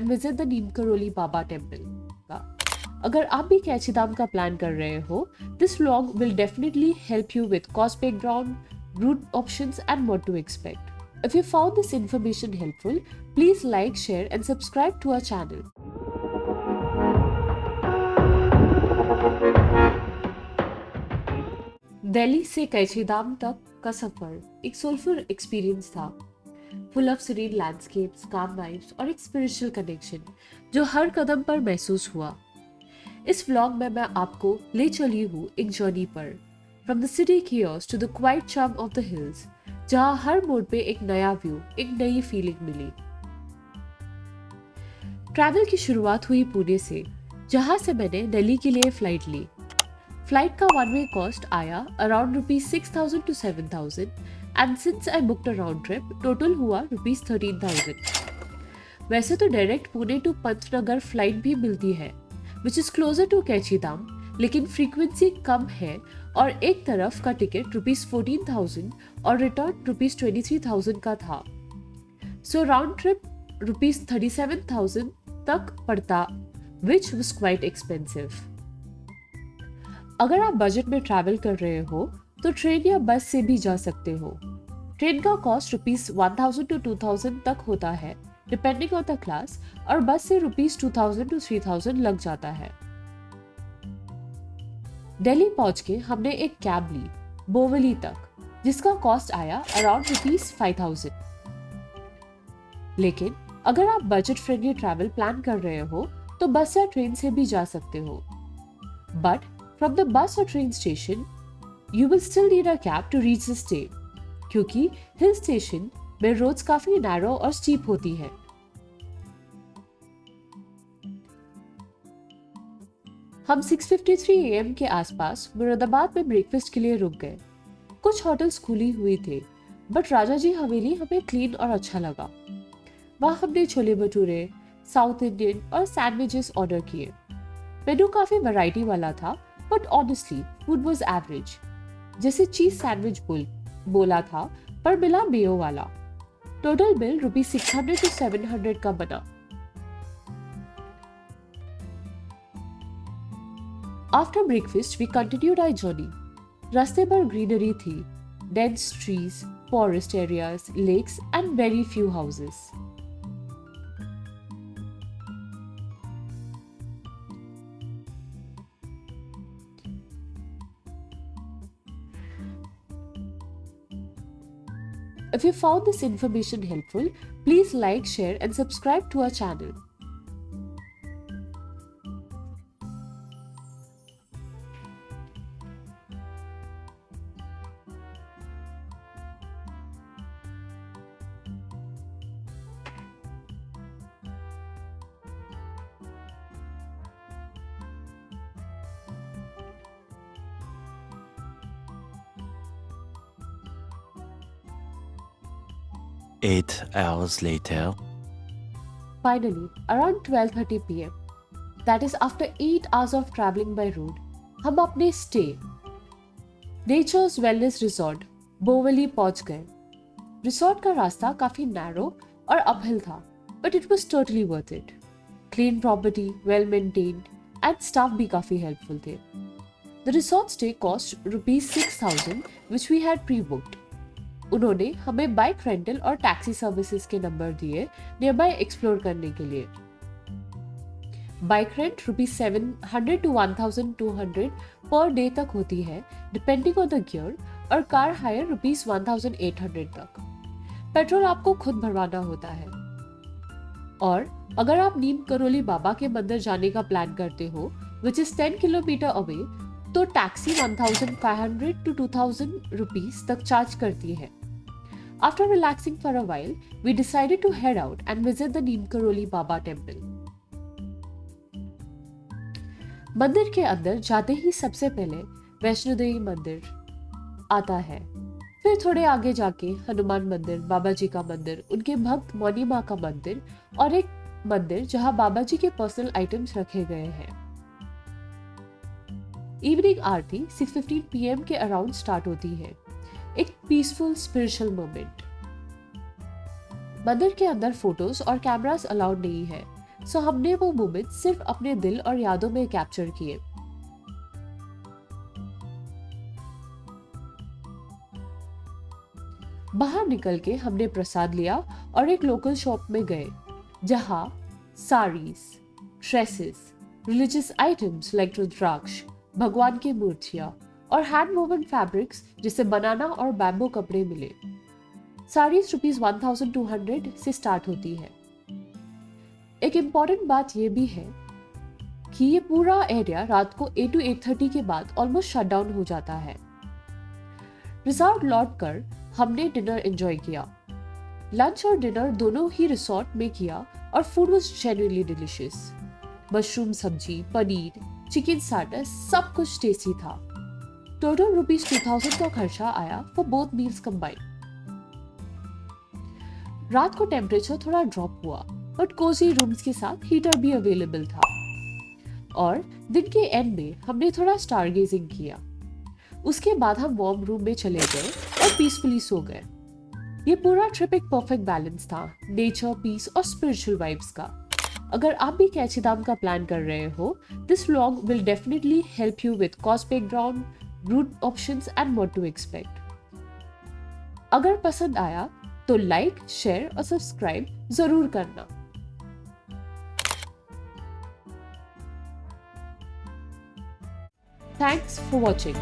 Visit the Neem Karoli Baba temple का। अगर आप भी कैचीधाम का प्लान कर रहे हो, this vlog will definitely help you with cost background, route options and what to expect. If you found this information helpful, please like, share and subscribe to our channel. Delhi से कैचीधाम तक का सफर एक सोलफुल एक्सपीरियंस था, full of serine landscapes, काम vibes और एक spiritual connection जो हर कदम पर महसूस हुआ। इस व्लॉग में मैं आपको ले चली हूँ एक जर्नी पर, from the city kiosk to the quiet charm of the hills, जहाँ हर मोड़ पे एक नया व्यू, एक नई फीलिंग मिली। ट्रैवल की शुरुआत हुई पुणे से, जहाँ से मैंने दिल्ली के लिए फ्लाइट ली। फ्लाइट का वन वे कॉस्ट आया around ₹6,000 to 7,000 and since I booked a round trip total हुआ ₹13,000। वैसे तो direct Pune to Pantnagar flight भी मिलती है, which is closer to Kainchi Dham, लेकिन फ्रीक्वेंसी कम है और एक तरफ का टिकट ₹14,000 और रिटर्न ₹23,000 का था। सो राउंड ट्रिप ₹37,000 तक पड़ता, विच was quite expensive। अगर आप बजट में ट्रैवल कर रहे हो तो ट्रेन या बस से भी जा सकते हो। ट्रेन का कॉस्ट ₹1,000 to 2,000 तक होता है डिपेंडिंग ऑन द क्लास, और बस से ₹2,000 to 3,000 लग जाता है। दिल्ली पहुंच के हमने एक कैब ली बोवली तक, जिसका कॉस्ट आया अराउंड ₹5,000। लेकिन अगर आप बजट फ्रेंडली ट्रैवल प्लान कर रहे हो तो बस या ट्रेन से भी जा सकते हो, बट फ्रॉम द बस और train station you will still need a cab to reach the stay, क्योंकि हिल स्टेशन में रोड्स काफी नैरो और स्टीप होती है। हम 6:53 AM के आसपास मुरादाबाद में ब्रेकफास्ट के लिए रुक गए। कुछ होटल्स खुली हुई थे, बट राजा जी हवेली हमें क्लीन और अच्छा लगा। वहाँ हमने छोले भटूरे, साउथ इंडियन और सैंडविचेस ऑर्डर किए। मेनू काफी वैरायटी वाला था, but honestly food was average. जैसे चीज सैंडविच बोला था, पर मिला मेयो वाला। टोटल बिल ₹600 to 700 का बना। After breakfast, we continued our journey. रास्ते पर ग्रीनरी थी, dense trees, forest areas, lakes, and very few houses. If you found this information helpful, please like, share, and subscribe to our channel. Eight hours later. Finally, around 12:30 PM, that is after 8 hours of traveling by road, हम अपने stay natures wellness resort बोवली पहुंच गए। Resort का रास्ता काफी narrow और uphill था, but it was totally worth it. Clean property, well maintained and staff भी काफी हेल्पफुल थे। The resort stay cost ₹6,000 which we had prebooked. उन्होंने हमें बाइक रेंटल और टैक्सी सर्विसेज के नंबर दिए नियर बाय एक्सप्लोर करने के लिए। Bike rent ₹700 to 1,200 per day तक होती है डिपेंडिंग ऑन द गियर, और कार हायर ₹1,800 तक। पेट्रोल आपको खुद भरवाना होता है। और अगर आप नीम करोली बाबा के मंदिर जाने का प्लान करते हो, विच इज 10 किलोमीटर अवे, तो टैक्सी 1,500 to 2,000 रुपीस तक चार्ज करती है। After relaxing for a while, we decided to head out and visit the Neem Karoli Baba temple. मंदिर के अंदर जाते ही सबसे पहले वैष्णो देवी मंदिर आता है, फिर थोड़े आगे जाके हनुमान मंदिर, बाबा जी का मंदिर, उनके भक्त मौनी माँ का मंदिर, और एक मंदिर जहाँ बाबा जी के पर्सनल आइटम्स रखे गए हैं। इवनिंग आरती 6:15 PM के अराउंड स्टार्ट होती है, एक पीसफुल स्पिरिचुअल मोमेंट। मंदिर के अंदर फोटोज और कैमरास अलाउड नहीं है, सो हमने वो मोमेंट सिर्फ अपने दिल और यादों में कैप्चर किए। बाहर निकल के हमने प्रसाद लिया और एक लोकल शॉप में गए जहां saris, dresses, religious items like rudraksha, भगवान की मूर्तियां और हैंड वोवन फैब्रिक्स जैसे बनाना और बैम्बू कपड़े मिले। साड़ीज ₹1200 से स्टार्ट होती है। एक इम्पॉर्टेंट बात यह भी है कि ये पूरा एरिया रात को 8 to 8:30 के बाद ऑलमोस्ट शट डाउन हो जाता है। रिसोर्ट लौट कर हमने डिनर एंजॉय किया। लंच और डिनर दोनों ही रिसोर्ट में किया और food was genuinely delicious. Mushroom सब्जी, पनीर, चिकन स्टार्टर सब कुछ टेस्टी था। टोटल ₹2000 का खर्चा आया फॉर बोथ मील्स कंबाइंड। रात को टेम्परेचर थोड़ा ड्रॉप हुआ बट कोजी रूम्स के साथ हीटर भी अवेलेबल था और दिन के एंड में हमने थोड़ा स्टार गेजिंग किया। उसके बाद हम वार्म रूम में चले गए और पीसफुली सो गए। ये पूरा ट्रिप एक परफेक्ट बैलेंस था, नेचर, पीस और स्पिरिचुअल वाइब्स का। अगर आप भी कैचीधाम का प्लान कर रहे हो, this vlog will definitely help you with cost background, route options and what to expect. अगर पसंद आया तो लाइक, शेयर और सब्सक्राइब जरूर करना। Thanks for watching.